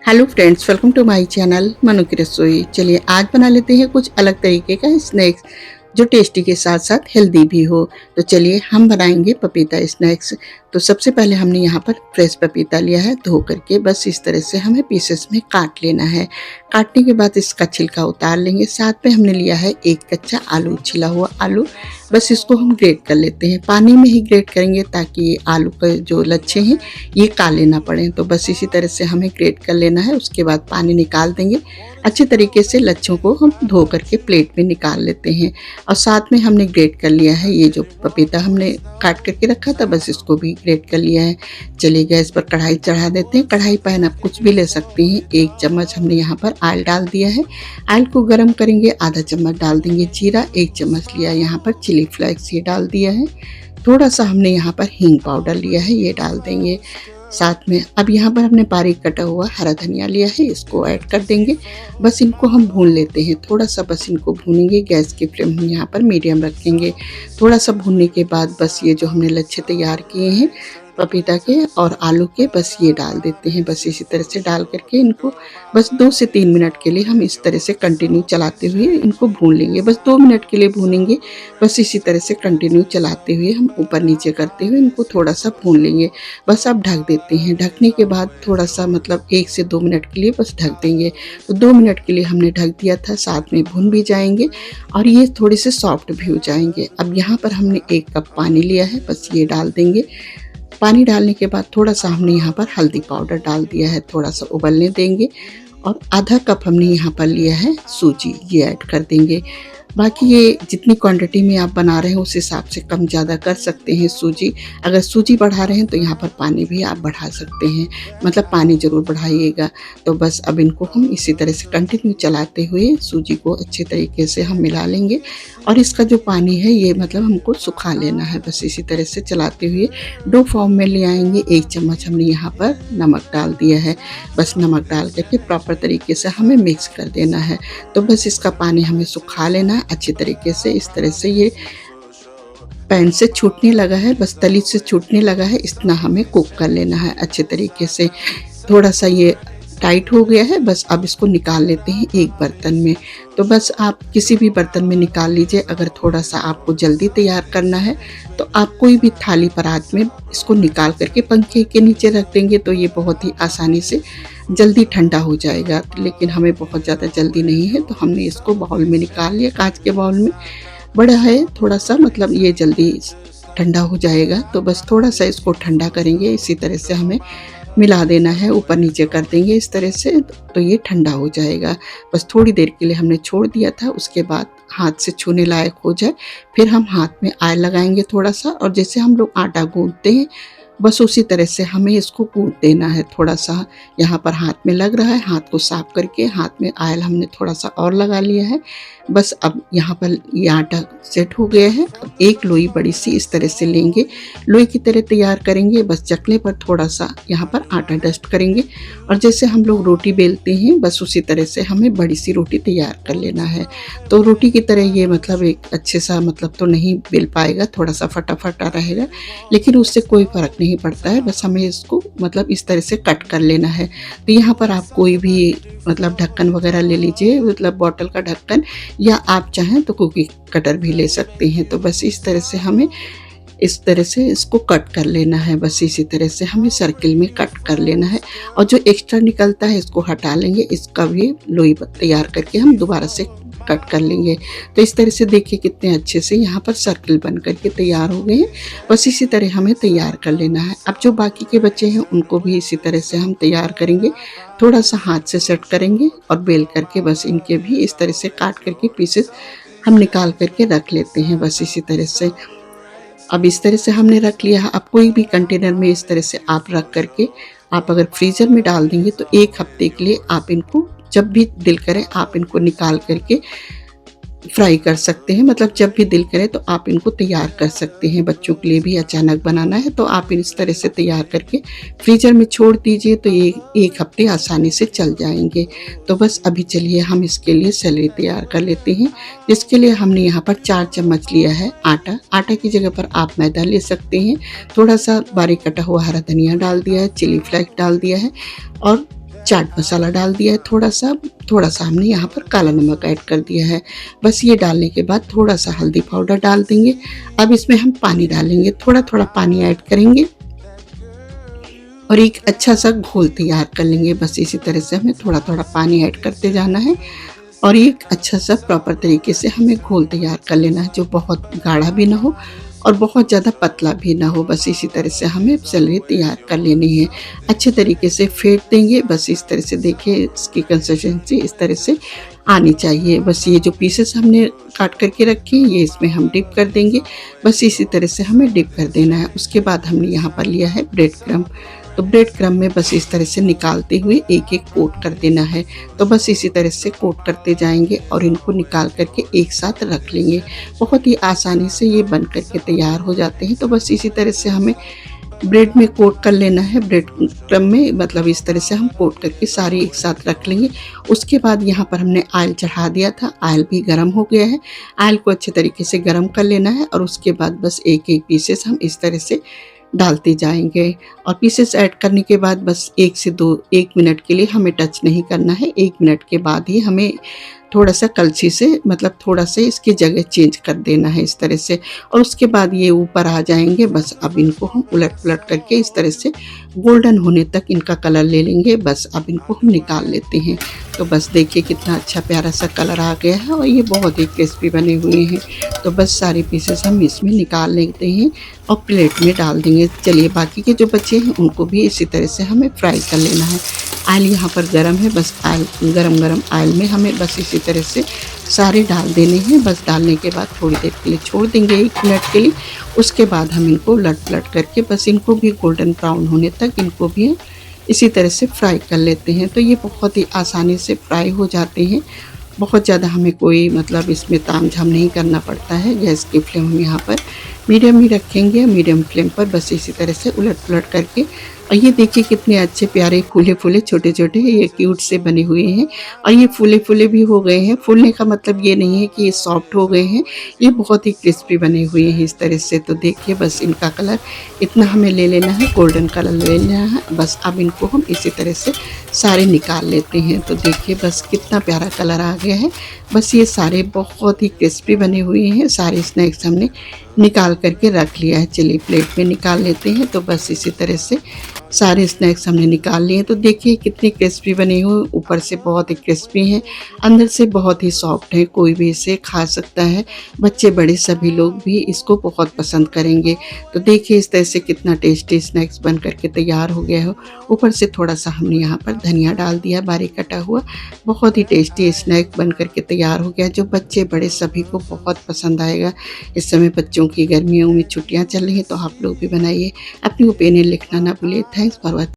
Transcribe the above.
Hello friends, welcome to my channel Manu की रसोई। चलिए आज बना लेते हैं कुछ अलग तरीके का स्नैक्स जो टेस्टी के साथ साथ हेल्दी भी हो। तो चलिए हम बनाएंगे पपीता स्नैक्स। तो सबसे पहले हमने यहाँ पर फ्रेश पपीता लिया है, धो करके बस इस तरह से हमें पीसेस में काट लेना है। काटने के बाद इसका छिलका उतार लेंगे। साथ में हमने लिया है एक कच्चा आलू, छिला हुआ आलू। बस इसको हम ग्रेट कर लेते हैं, पानी में ही ग्रेट करेंगे ताकि ये आलू के जो लच्छे हैं ये काले ना पड़े। तो बस इसी तरह से हमें ग्रेट कर लेना है। उसके बाद पानी निकाल देंगे। अच्छे तरीके से लच्छों को हम धो करके प्लेट में निकाल लेते हैं। और साथ में हमने ग्रेट कर लिया है ये जो पपीता हमने काट करके रखा था, बस इसको भी ग्रेट कर लिया है। चलिए गैस पर कढ़ाई चढ़ा देते हैं। कढ़ाई पैन आप कुछ भी ले सकते हैं। 1 चम्मच हमने यहाँ पर ऑयल डाल दिया है। ऑयल को गर्म करेंगे, आधा चम्मच डाल देंगे जीरा, 1 चम्मच लिया यहाँ पर चिली फ्लेक्स ये डाल दिया है। थोड़ा सा हमने यहाँ पर हींग पाउडर लिया है, ये डाल देंगे साथ में। अब यहाँ पर हमने बारीक कटा हुआ हरा धनिया लिया है, इसको ऐड कर देंगे। बस इनको हम भून लेते हैं, थोड़ा सा बस इनको भूनेंगे। गैस की फ्लेम हम यहाँ पर मीडियम रखेंगे। थोड़ा सा भूनने के बाद बस ये जो हमने लच्छे तैयार किए हैं पपीता के और आलू के, बस ये डाल देते हैं। बस इसी तरह से डाल करके इनको बस 2 से 3 मिनट के लिए हम इस तरह से कंटिन्यू चलाते हुए इनको भून लेंगे। बस 2 मिनट के लिए भूनेंगे। बस इसी तरह से कंटिन्यू चलाते हुए हम ऊपर नीचे करते हुए इनको थोड़ा सा भून लेंगे। बस अब ढक देते हैं। ढकने के बाद थोड़ा सा मतलब 1 से 2 मिनट के लिए बस ढक देंगे। तो 2 मिनट के लिए हमने ढक दिया था, साथ में भून भी जाएंगे और ये थोड़े से सॉफ्ट भी हो जाएंगे। अब यहाँ पर हमने 1 कप पानी लिया है, बस ये डाल देंगे। पानी डालने के बाद थोड़ा सा हमने यहाँ पर हल्दी पाउडर डाल दिया है, थोड़ा सा उबलने देंगे। और आधा कप हमने यहाँ पर लिया है सूजी, ये ऐड कर देंगे। बाकी ये जितनी क्वांटिटी में आप बना रहे हैं उस हिसाब से कम ज़्यादा कर सकते हैं सूजी। अगर सूजी बढ़ा रहे हैं तो यहाँ पर पानी भी आप बढ़ा सकते हैं, मतलब पानी ज़रूर बढ़ाइएगा। तो बस अब इनको हम इसी तरह से कंटिन्यू चलाते हुए सूजी को अच्छे तरीके से हम मिला लेंगे। और इसका जो पानी है ये मतलब हमको सुखा लेना है। बस इसी तरह से चलाते हुए डो फॉर्म में ले आएंगे। 1 चम्मच हमने यहाँ पर नमक डाल दिया है। बस नमक डाल करके प्रॉपर तरीके से हमें मिक्स कर देना है। तो बस इसका पानी हमें सुखा लेना है अच्छी तरीके से। इस तरह से ये पैन से छूटने लगा है, बस तली से छूटने लगा है, इतना हमें कुक कर लेना है अच्छे तरीके से। थोड़ा सा ये टाइट हो गया है, बस अब इसको निकाल लेते हैं एक बर्तन में। तो बस आप किसी भी बर्तन में निकाल लीजिए। अगर थोड़ा सा आपको जल्दी तैयार करना है तो आप कोई भी थाली परात में इसको निकाल करके पंखे के नीचे रख देंगे तो ये बहुत ही आसानी से जल्दी ठंडा हो जाएगा। लेकिन हमें बहुत ज़्यादा जल्दी नहीं है तो हमने इसको बाउल में निकाल लिया, कांच के बाउल में। बड़ा है थोड़ा सा, मतलब ये जल्दी ठंडा हो जाएगा। तो बस थोड़ा सा इसको ठंडा करेंगे, इसी तरह से हमें मिला देना है, ऊपर नीचे कर देंगे इस तरह से, तो ये ठंडा हो जाएगा। बस थोड़ी देर के लिए हमने छोड़ दिया था, उसके बाद हाथ से छूने लायक हो जाए फिर हम हाथ में ऑयल लगाएंगे थोड़ा सा। और जैसे हम लोग आटा गूंथते हैं बस उसी तरह से हमें इसको गूंथ देना है। थोड़ा सा यहाँ पर हाथ में लग रहा है, हाथ को साफ करके हाथ में ऑयल हमने थोड़ा सा और लगा लिया है। बस अब यहाँ पर ये आटा सेट हो गया है। अब एक लोई बड़ी सी इस तरह से लेंगे, लोई की तरह तैयार करेंगे। बस चकले पर थोड़ा सा यहाँ पर आटा डस्ट करेंगे और जैसे हम लोग रोटी बेलते हैं बस उसी तरह से हमें बड़ी सी रोटी तैयार कर लेना है। तो रोटी की तरह ये मतलब एक अच्छे सा मतलब तो नहीं बेल पाएगा, थोड़ा सा फटा फटा रहेगा, लेकिन उससे कोई फ़र्क नहीं पड़ता है। बस हमें इसको मतलब इस तरह से कट कर लेना है। तो यहाँ पर आप कोई भी मतलब ढक्कन वगैरह ले लीजिए, मतलब बॉटल का ढक्कन, या आप चाहें तो कुकी कटर भी ले सकते हैं। तो बस इस तरह से हमें इस तरह से इसको कट कर लेना है। बस इसी तरह से हमें सर्किल में कट कर लेना है और जो एक्स्ट्रा निकलता है इसको हटा लेंगे। इसका भी लोई तैयार करके हम दोबारा से कट कर लेंगे। तो इस तरह से देखिए कितने अच्छे से यहाँ पर सर्किल बन करके तैयार हो गए हैं। बस इसी तरह हमें तैयार कर लेना है। अब जो बाकी के बच्चे हैं उनको भी इसी तरह से हम तैयार करेंगे। थोड़ा सा हाथ से सेट करेंगे और बेल करके बस इनके भी इस तरह से काट करके पीसेस हम निकाल करके रख लेते हैं। बस इसी तरह से अब इस तरह से हमने रख लिया है। अब कोई भी कंटेनर में इस तरह से आप रख करके आप अगर फ्रीज़र में डाल देंगे तो 1 हफ्ते के लिए आप इनको जब भी दिल करे आप इनको निकाल करके फ्राई कर सकते हैं। मतलब जब भी दिल करे तो आप इनको तैयार कर सकते हैं। बच्चों के लिए भी अचानक बनाना है तो आप इस तरह से तैयार करके फ्रीजर में छोड़ दीजिए तो ये 1 हफ्ते आसानी से चल जाएंगे। तो बस अभी चलिए हम इसके लिए सैलेड तैयार कर लेते हैं। जिसके लिए हमने यहाँ पर 4 चम्मच लिया है आटा। आटा की जगह पर आप मैदा ले सकते हैं। थोड़ा सा बारीक कटा हुआ हरा धनिया डाल दिया है, चिली फ्लेक्स डाल दिया है और चाट मसाला डाल दिया है थोड़ा सा हमने यहाँ पर काला नमक ऐड कर दिया है। बस ये डालने के बाद थोड़ा सा हल्दी पाउडर डाल देंगे। अब इसमें हम पानी डालेंगे, थोड़ा पानी ऐड करेंगे और एक अच्छा सा घोल तैयार कर लेंगे। बस इसी तरह से हमें थोड़ा पानी ऐड करते जाना है और एक अच्छा सा प्रॉपर तरीके से हमें घोल तैयार कर लेना है, जो बहुत गाढ़ा भी ना हो और बहुत ज़्यादा पतला भी ना हो। बस इसी तरह से हमें सेलरी तैयार कर लेनी है। अच्छे तरीके से फेंट देंगे। बस इस तरह से देखिए, इसकी कंसिस्टेंसी इस तरह से आनी चाहिए। बस ये जो पीसेस हमने काट करके रखे हैं, ये इसमें हम डिप कर देंगे। बस इसी तरह से हमें डिप कर देना है। उसके बाद हमने यहाँ पर लिया है ब्रेड क्रम्ब, तो ब्रेड क्रम्ब में बस इस तरह से निकालते हुए एक एक कोट कर देना है। तो बस इसी तरह से कोट करते जाएंगे और इनको निकाल करके एक साथ रख लेंगे। बहुत ही आसानी से ये बन करके तैयार हो जाते हैं। तो बस इसी तरह से हमें ब्रेड में कोट कर लेना है। ब्रेड क्रम्ब में मतलब इस तरह से हम कोट करके सारी एक साथ रख लेंगे। उसके बाद यहाँ पर हमने ऑयल चढ़ा दिया था, ऑयल भी गर्म हो गया है। ऑयल को अच्छे तरीके से गर्म कर लेना है और उसके बाद बस एक एक पीसेस हम इस तरह से डालते जाएंगे और पीसेस ऐड करने के बाद बस 1 मिनट के लिए हमें टच नहीं करना है। 1 मिनट के बाद ही हमें थोड़ा सा कलछी से मतलब थोड़ा सा इसकी जगह चेंज कर देना है इस तरह से, और उसके बाद ये ऊपर आ जाएंगे। बस अब इनको हम उलट पुलट करके इस तरह से गोल्डन होने तक इनका कलर ले लेंगे। बस अब इनको हम निकाल लेते हैं। तो बस देखिए कितना अच्छा प्यारा सा कलर आ गया है और ये बहुत ही क्रिस्पी बने हुए हैं। तो बस सारे पीसेस हम इसमें निकाल लेते हैं और प्लेट में डाल देंगे। चलिए बाकी के जो बचे हैं उनको भी इसी तरह से हमें फ्राई कर लेना है। ऑयल यहाँ पर गरम है, बस ऑयल गरम ऑयल में हमें बस इसी तरह से सारे डाल देने हैं। बस डालने के बाद थोड़ी देर के लिए छोड़ देंगे, 1 मिनट के लिए। उसके बाद हम इनको उलट पलट करके बस इनको भी गोल्डन ब्राउन होने तक इनको भी इसी तरह से फ्राई कर लेते हैं। तो ये बहुत ही आसानी से फ्राई हो जाते हैं। बहुत ज़्यादा हमें कोई मतलब इसमें तामझाम नहीं करना पड़ता है। गैस की फ्लेम हम यहाँ पर मीडियम ही रखेंगे, मीडियम फ्लेम पर बस इसी तरह से उलट पुलट करके। और ये देखिए कितने अच्छे प्यारे फूले फूले छोटे छोटे ये क्यूट से बने हुए हैं और ये फूले फूले भी हो गए हैं। फूलने का मतलब ये नहीं है कि ये सॉफ्ट हो गए हैं, ये बहुत ही क्रिस्पी बने हुए हैं इस तरह से। तो देखिए बस इनका कलर इतना हमें ले लेना है, गोल्डन कलर ले लेना है। बस अब इनको हम इसी तरह से सारे निकाल लेते हैं। तो देखिए बस कितना प्यारा कलर आ गया है। बस ये सारे बहुत ही क्रिस्पी बने हुए हैं। सारे स्नैक्स हमने निकाल करके रख लिया है। चलिए प्लेट में निकाल लेते हैं। तो बस इसी तरह से सारे स्नैक्स हमने निकाल लिए। तो देखिए कितने क्रिस्पी बने हुए, ऊपर से बहुत ही क्रिस्पी हैं, अंदर से बहुत ही सॉफ्ट है। कोई भी इसे खा सकता है, बच्चे बड़े सभी लोग भी इसको बहुत पसंद करेंगे। तो देखिए इस तरह से कितना टेस्टी स्नैक्स बन करके तैयार हो गया हो। ऊपर से थोड़ा सा हमने यहाँ पर धनिया डाल दिया बारीक कटा हुआ। बहुत ही टेस्टी स्नैक बन करके तैयार हो गया, जो बच्चे बड़े सभी को बहुत पसंद आएगा। इस समय बच्चों की गर्मियों में छुट्टियाँ चल रही हैं, तो आप लोग भी बनाइए। अपनी ओपिनियन लिखना ना भूलिए। Thanks for watching.